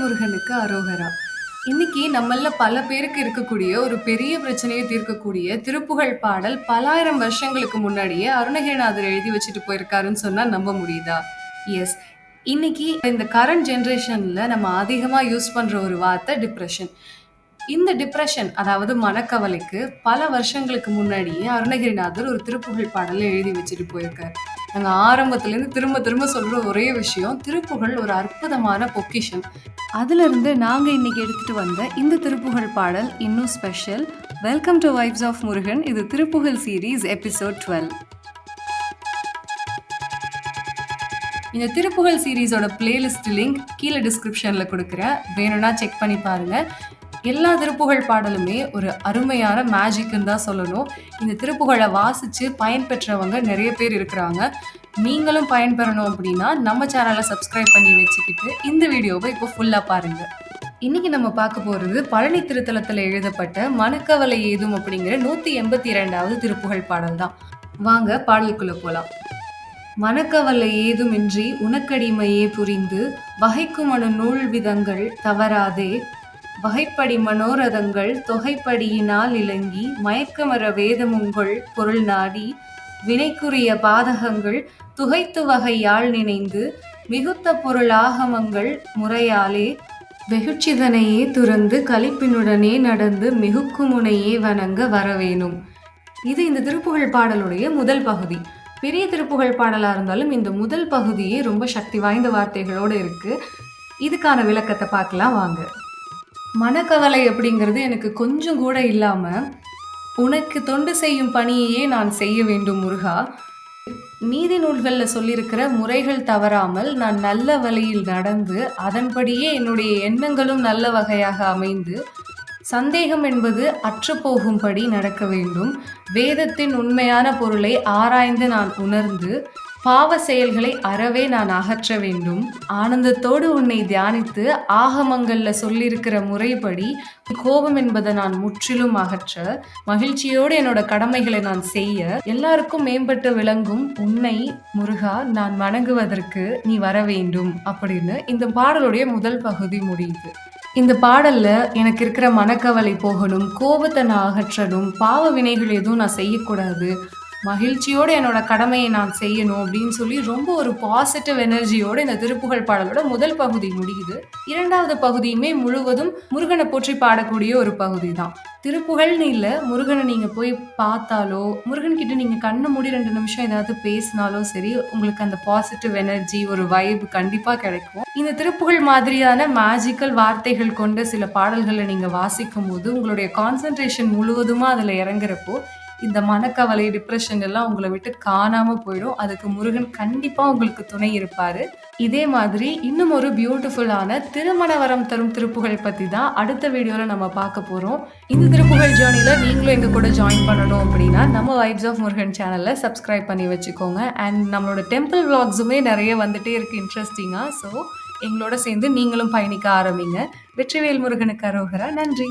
முருகனுக்கு அரோகரா. இன்னைக்கு நம்மள பல பேருக்கு இருக்கக்கூடிய ஒரு பெரிய பிரச்சனையை தீர்க்கக்கூடிய திருப்புகழ் பாடல் பலாயிரம் வருஷங்களுக்கு முன்னாடியே அருணகிரிநாதர் எழுதி வச்சுட்டு போயிருக்காருன்னு சொன்னா நம்ப முடியுதா? எஸ். இன்னைக்கு இந்த கரண்ட் ஜெனரேஷன்ல நம்ம அதிகமா யூஸ் பண்ற ஒரு வார்த்தை டிப்ரெஷன். இந்த டிப்ரெஷன் அதாவது மனக்கவலைக்கு பல வருஷங்களுக்கு முன்னாடியே அருணகிரிநாதர் ஒரு திருப்புகழ் பாடலை எழுதி வச்சுட்டு போயிருக்காரு. நாங்க ஆரம்பத்திலேருந்து திரும்ப திரும்ப சொல்ற ஒரே விஷயம், திருப்புகழ் ஒரு அற்புதமான பொக்கிஷம். அதிலிருந்து நாங்க இன்னைக்கு எடுத்துட்டு வந்த இந்த திருப்புகழ் பாடல் இன்னும் special. Welcome to vibes of Murugan. இது திருப்புகழ் சீரீஸ் எபிசோட் 12. இந்த திருப்புகழ் சீரீஸோட பிளேலிஸ்ட் லிங்க் கீழே டிஸ்கிரிப்ஷன்ல கொடுக்குறேன், வேணும்னா செக் பண்ணி பாருங்க. எல்லா திருப்புகழ் பாடலுமே ஒரு அருமையான மேஜிக்னு தான் சொல்லணும். இந்த திருப்புகழை வாசித்து பயன்பெற்றவங்க நிறைய பேர் இருக்கிறாங்க. நீங்களும் பயன்பெறணும் அப்படின்னா நம்ம சேனலை சப்ஸ்கிரைப் பண்ணி வச்சுக்கிட்டு இந்த வீடியோவை இப்போ ஃபுல்லாக பாருங்கள். இன்னைக்கு நம்ம பார்க்க போகிறது பழனி திருத்தலத்தில் எழுதப்பட்ட மனக்கவலை ஏதும் அப்படிங்கிற 182வது திருப்புகழ் பாடல் தான். வாங்க பாடலுக்குள்ளே போகலாம். மனக்கவலை ஏதுமின்றி உனக்கடிமையே புரிந்து வகைக்குமனு நூல் விதங்கள் தவறாதே வகைப்படி மனோரதங்கள் தொகைப்படியினால் இலங்கி மயக்கமர வேதமுங்கள் பொருள் நாடி வினைக்குரிய பாதகங்கள் துகைத்து வகையால் நினைந்து மிகுத்த பொருள் ஆகமங்கள் முறையாலே வெகுச்சிதனையே துறந்து கலிப்பினுடனே நடந்து மிகுக்குமுனையே வணங்க வரவேணும். இது இந்த திருப்புகழ் பாடலுடைய முதல் பகுதி. பெரிய திருப்புகழ் பாடலாக இருந்தாலும் இந்த முதல் பகுதியே ரொம்ப சக்தி வாய்ந்த வார்த்தைகளோடு இருக்கு. இதுக்கான விளக்கத்தை பார்க்கலாம் வாங்க. மனக்கவலை அப்படிங்கிறது எனக்கு கொஞ்சம் கூட இல்லாமல் உனக்கு தொண்டு செய்யும் பணியையே நான் செய்ய வேண்டும் முருகா. நீதி நூல்களில் சொல்லியிருக்கிற முறைகள் தவறாமல் நான் நல்ல வழியில் நடந்து அதன்படியே என்னுடைய எண்ணங்களும் நல்ல வகையாக அமைந்து சந்தேகம் என்பது அற்றுப்போகும்படி நடக்க வேண்டும். வேதத்தின் உண்மையான பொருளை ஆராய்ந்து நான் உணர்ந்து பாவ செயல்களை அறவே நான் அகற்ற வேண்டும். ஆனந்தத்தோடு உன்னை தியானித்து ஆகமங்கள்ல சொல்லியிருக்கிற முறைப்படி கோபம் என்பதை நான் முற்றிலும் அகற்ற மகிழ்ச்சியோடு என்னோட கடமைகளை நான் செய்ய எல்லாருக்கும் மேம்பட்டு விளங்கும் உன்னை முருகா நான் வணங்குவதற்கு நீ வர வேண்டும் அப்படின்னு இந்த பாடலுடைய முதல் பகுதி முடியுது. இந்த பாடல்ல எனக்கு இருக்கிற மனக்கவலை போகணும், கோபத்தை நான் அகற்றணும், பாவ வினைகள் எதுவும் நான் செய்யக்கூடாது, மகிழ்ச்சியோடு என்னோட கடமையை நான் செய்யணும் அப்படின்னு சொல்லி ரொம்ப ஒரு பாசிட்டிவ் எனர்ஜியோடு இந்த திருப்புகழ் பாடலோட முதல் பகுதி முடியுது. இரண்டாவது பகுதியுமே முழுவதும் முருகனை போற்றி பாடக்கூடிய ஒரு பகுதி தான். திருப்புகழ்னு இல்லை, முருகனை நீங்கள் போய் பார்த்தாலோ முருகன்கிட்ட நீங்கள் கண்ணை மூடி 2 நிமிஷம் ஏதாவது பேசினாலோ சரி, உங்களுக்கு அந்த பாசிட்டிவ் எனர்ஜி ஒரு வைப் கண்டிப்பாக கிடைக்கும். இந்த திருப்புகழ் மாதிரியான மேஜிக்கல் வார்த்தைகள் கொண்ட சில பாடல்களை நீங்கள் வாசிக்கும் போது உங்களுடைய கான்சன்ட்ரேஷன் முழுவதுமாக அதில் இறங்குறப்போ இந்த மனக்கவலை டிப்ரெஷன் எல்லாம் உங்களை விட்டு காணாம போயிடும். அதுக்கு முருகன் கண்டிப்பா உங்களுக்கு துணை இருப்பாரு. இதே மாதிரி இன்னும் ஒரு பியூட்டிஃபுல்லான திருமண வரம் தரும் திருப்புகழ் பத்தி தான் அடுத்த வீடியோல நம்ம பார்க்க போறோம். இந்த திருப்புகழ் ஜேர்னில நீங்களும் எங்க கூட ஜாயின் பண்ணணும் அப்படின்னா நம்ம வைப்ஸ் ஆஃப் முருகன் சேனல்ல சப்ஸ்கிரைப் பண்ணி வச்சுக்கோங்க. அண்ட் நம்மளோட டெம்பிள் விளாக்ஸுமே நிறைய வந்துட்டே இருக்கு இன்ட்ரெஸ்டிங்கா. ஸோ எங்களோட சேர்ந்து நீங்களும் பயணிக்க ஆரம்பிங்க. வெற்றிவேல் முருகனுக்கு அரோகரா. நன்றி.